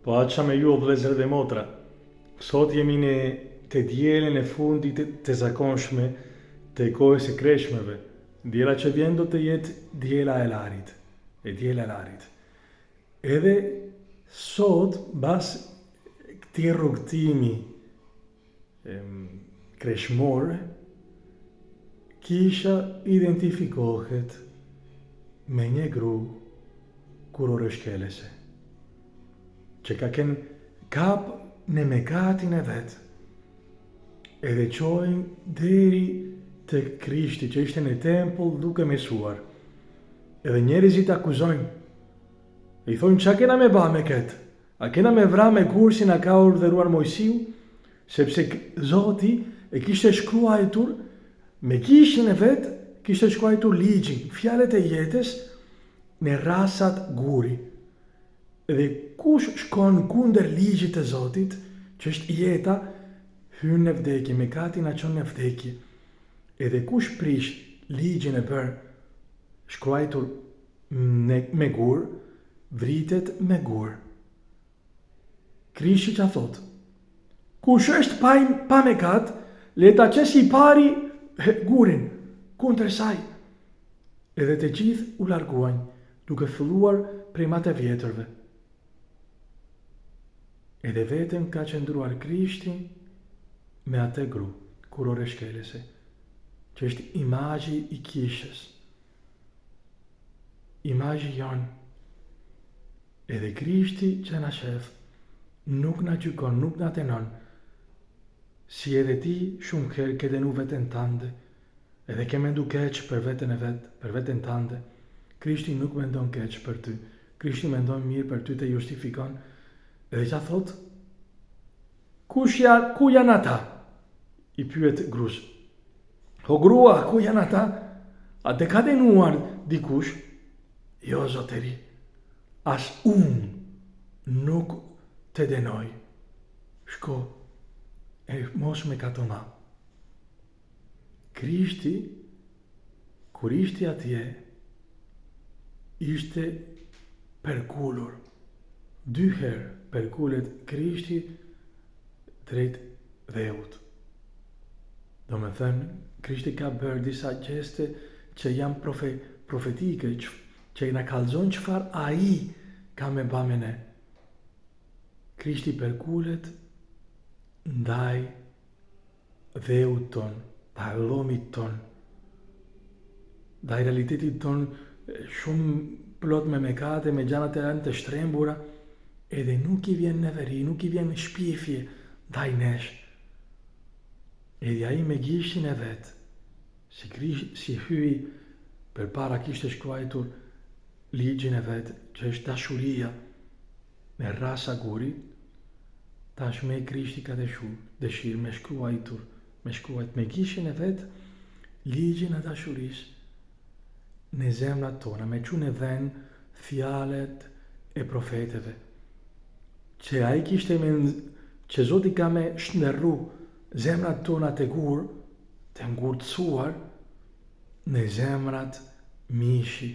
Po aqa me ju o vëllezër dhe motra, sot jemi në të dielën e fundit të zakonshme të kohës së kreshmeve. Diela që vjen do të jetë diela e larit. Edhe sot, bas këtij rrugtimi kreshmor, kisha identifikohet me një gru kuroreshkelese, që ka ken kap në mekatin e vetë, edhe qojnë deri të Krishti që ishte në tempull duke mesuar. Edhe njerëzit akuzojnë, i thonë qa kena me ba me këtë? A kena me vra me kur si na ka urdhëruar Mojsiu? Sepse Zoti e kishte shkruajtur, me kishin e vetë, kishte shkruajtur ligjin, fjalët e jetës në rasat guri. Edhe kush shkon kundër ligjit të Zotit, që është jeta, hyn në vdekje, mekati na çon në vdekje. Edhe kush prish ligjin e bërë, shkruajtur me gur, vritet me gur. Krishti që thot, kush është pa mekat, le ta qesi i pari gurin kundër saj. Edhe të gjithë u larguan, duke filluar prej më të vjetërve. Edhe vetëm ka qëndruar Krishti me atë gru kuroreshkelese, që është imazhi i kishës, imazhi jon. Edhe Krishti që na shef nuk na gjykon, nuk na tenon, si edhe ti shumë herë ke dënu veten tande, edhe ke mendu keq për veten e vet, për veten tande. Krishti nuk mendon keq për ty, Krishti mendon mirë për ty, të justifikon. Edhe që thot, ku janë ata? I pyet grus. O grua, ku janë ata? A te ka dënuar dikush? Jo, Zotëri, as unë nuk të dënoj. Shko, e mos me katona. Krishti, kur ishte atje, ishte përkullur. 2 herë përkullet Krishti drejt dheut. Do me thënë, Krishti ka bërë disa gjeste që janë profetike, që i na kallëzon çfarë ai ka me ba me ne. Krishti përkullet ndaj dheut ton, ndaj llomit ton, ndaj realitetit ton shumë plot me mekate, me gjanat e janë të shtrembura, edhe nuk i vjen neveri, nuk i vjen shpifje ndaj nesh. Edhe ai me gishin e vet, si hyi përpara kishte shkruajtur ligjin e vet, që është dashuria me rasa gurit, tashme Krishti ka dëshirë me shkruajt me gishin e vet ligjin e dashurisë në zemrat tona, me çu në vend fjalët e profetëve, që ai kishte që Zoti ka me shndërru zemrat tona të ngurtësuar në zemrat mishi,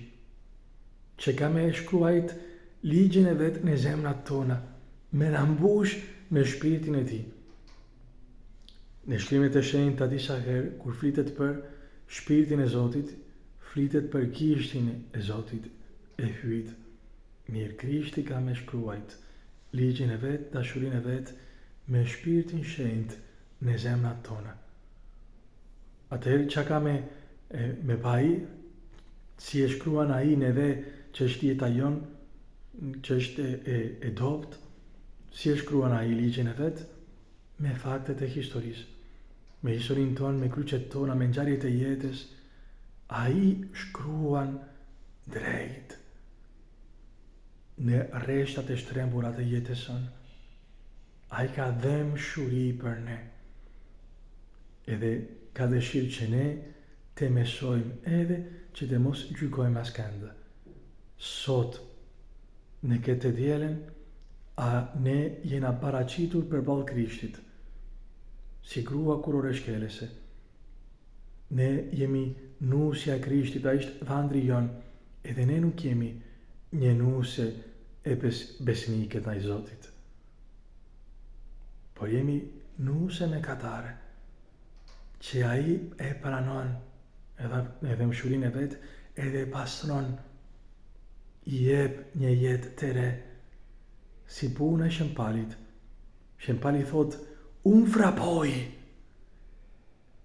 që ka me shkruajt ligjin e vet në zemrat tona, me na mbush me shpirtin e tij. Në shkrimet e shenjta disa herë, kur flitet për shpirtin e Zotit, flitet për kishtin e Zotit e hyjt. Mirë, Krishti ka me shkruajt ligjin e vet, dashurinë e vet, me shpirtin shenjt në zemrat tona. Atëherë që ka me pai, si e shkruan ai neve që është jeta jon, që është e dopt, si e shkruan ai ligjin e vet, me faktet e historisë, me historinë tonë, me kryqet tona, me ngjarjet e jetës, ai shkruan drejt në rreshtat e shtrembura të jetës sonë. Ai ka dhem shuri për ne, edhe ka dëshirë që ne të mesojmë, edhe që të mos gjykojmë askënd. Sot, në këtë dielën, ne jena paraqitur përballë Krishtit, si grua kuroreshkelese. Ne jemi nusja e Krishtit, ai është vandri jon, edhe ne nuk jemi një nuse e besnike ndaj Zotit. por jemi nuse me katare, që ai e pranon edhe mshurinë e vet, edhe pastron, i jep një jetë të re, si puna e shëmpalit. Shëmpali thot, unë vrapoj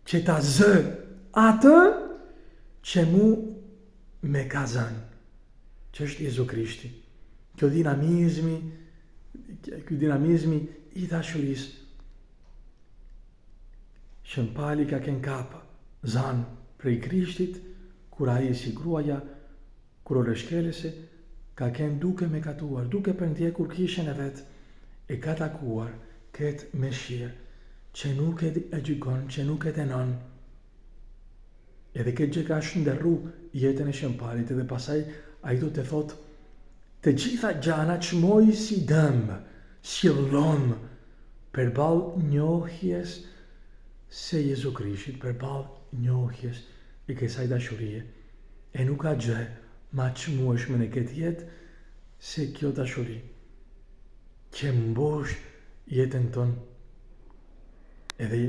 që ta zë atë që mu me ka zënë, që është Jezu Krishti. Kjo dinamizmi i dashurisë. Shëmpali ka ken kap zanë prej Krishtit, kur ai si gruaja, kur o rëshkelese, ka ken duke me katuar, duke për ndjekur kishën e vetë, e ka takuar këtë meshirë, që nuk e gjykon, që nuk e tenon. Edhe këtë gjë ka shënderru jetën e shëmpalit, edhe pasaj a i do të thot, të gjitha gjana që moj si dëmë, si llonë, përballë njohjes se Jezu Krishtit, përballë njohjes e kësaj dashurie. E nuk ka gjë ma çmueshme në këtë jetë se kjo dashuri, që mbosh jetën tonë, edhe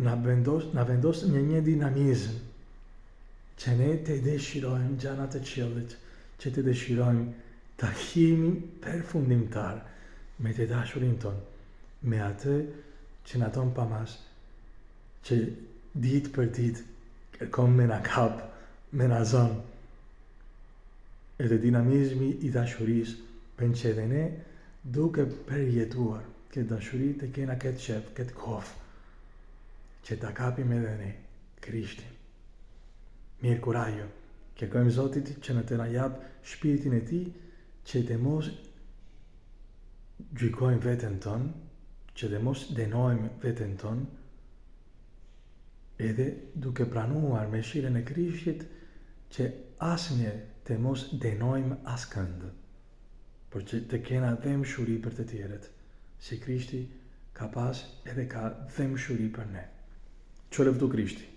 na vendos një dinamizëm, që ne të dëshirojmë gjana të qiellit, që të dëshirojmë takimin përfundimtar me të dashurin tonë, me atë që na ton pa mas, që ditë për ditë kërkon me na kap, me na zon. Edhe dinamizmi i dashurisë bën që edhe ne, duke përjetuar këtë dashuri, të kena këtë qef, këtë kofë, që ta kapim edhe ne Krishtin. Mirë kurajo, kërkojmë Zotit që në të na jap shpirtin e tij, që të mos gjykojmë veten tonë, që të mos denojmë veten tonë, edhe duke pranuar mëshirën e Krishtit, që asnjë të mos denojmë askënd, por që të kena dëmshuri për të tjerët, si Krishti ka pas edhe ka dëmshuri për ne. Që lëvdu Krishti.